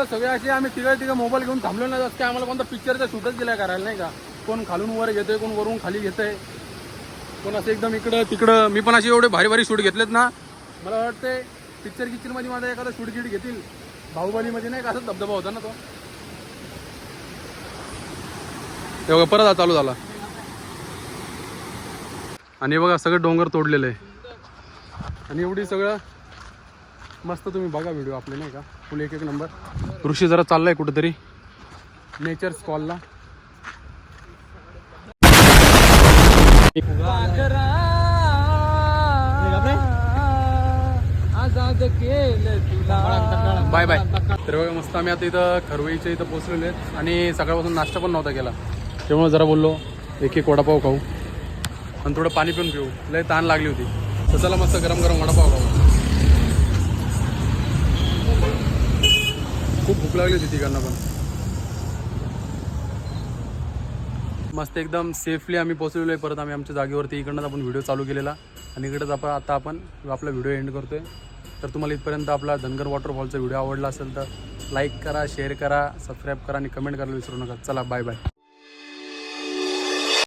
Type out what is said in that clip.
इथं सगळे असे आम्ही तिघं मोबाईल घेऊन थांबलो नाही जास्त, आम्हाला कोणता पिक्चरचा शूटच दिला करायला नाही का. कोण खालून वर घेतोय, कोण वरून खाली घेतोय, कोण असं एकदम इकडं तिकडं. मी पण असे एवढे भारी भारी शूट घेतलेत ना, मला वाटतंय पिक्चर मध्ये माझा एखादा शूट गिट घेतील. बाहुबलीमध्ये नाही का असं धबधबा होता ना तो. ते बघा परत चालू झाला. आणि बघा सगळं डोंगर तोडलेलं आहे. आणि एवढी सगळं मस्त तुम्ही बघा व्हिडिओ आपले नाही का, फुल एक नंबर. ऋषी जरा चाललाय कुठेतरी नेचर स्कॉलला. Bye bye. तर बघा मस्त आम्ही आता इथं खरवईच्या इथं पोहोचलेलो आहेत आणि सकाळपासून नाश्ता पण नव्हता केला, त्यामुळे जरा बोललो एक वडापाव खाऊ आणि थोडं पाणी पिऊन पिऊ. लय ताण लागली होती, तर चला मस्त गरम गरम वडापाव खाऊ. खूप भूक लागली होती तिघांना पण. मस्त एकदम सेफली आम्ही पोहोचलेलो आहे परत आम्ही आमच्या जागेवरती. इकडनं आपण व्हिडिओ चालू केलेला आणि इकडेच आता आपण आपला व्हिडिओ एंड करतोय. तर तुम्हाला इथपर्यंत आपला धनगर वॉटरफॉलचा व्हिडिओ आवडला असेल तर लाईक करा, शेअर करा, सबस्क्राईब करा आणि कमेंट करायला विसरू नका. चला बाय बाय.